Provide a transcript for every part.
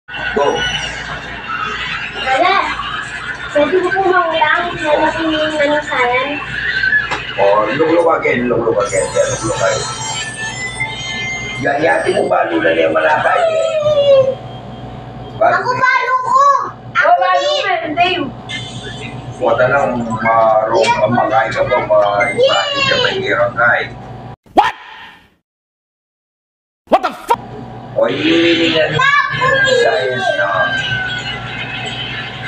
Go. Wala. Pwede ko po maulang na natingin ng science. Look again. Look again. Yayati mo balo na niya malakay. Ako balo ko! Ako balo ka, Dave. Wala nang makain ka ba, ma-impahin ka ba hirang kain. What the fuck? O hindi na science na.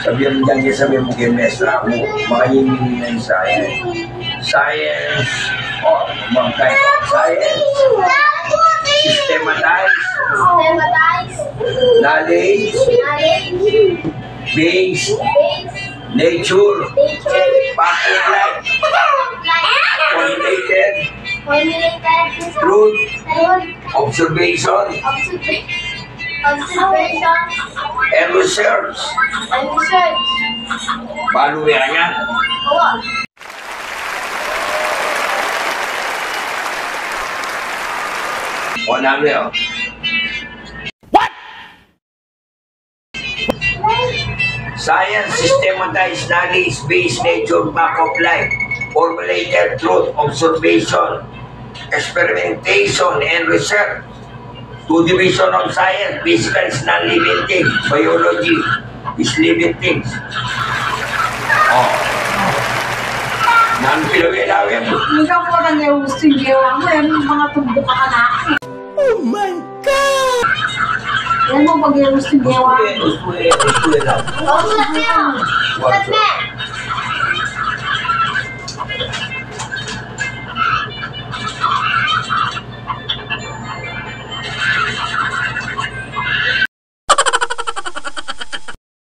Sabihin mo kay Mesra mo, mga hindi na yung science. Science, mga kind of science. Systematize. Knowledge. Based. Nature. Fact of life. Formulated. Truth. Observation. And research. Paano yan yan? O namin yun. What? Science, systematized knowledge, based nature, back of life, formulated truth, observation, experimentation, and research. Two division of science, physical is non-living things, biology is living things. Non-pilawin-lawin. Hindi ka po nang yung gewa mo, yan yung mga tumbo ka na. Oh my God! Yan mo pag yung gewa. Gusto lang. Sulat na!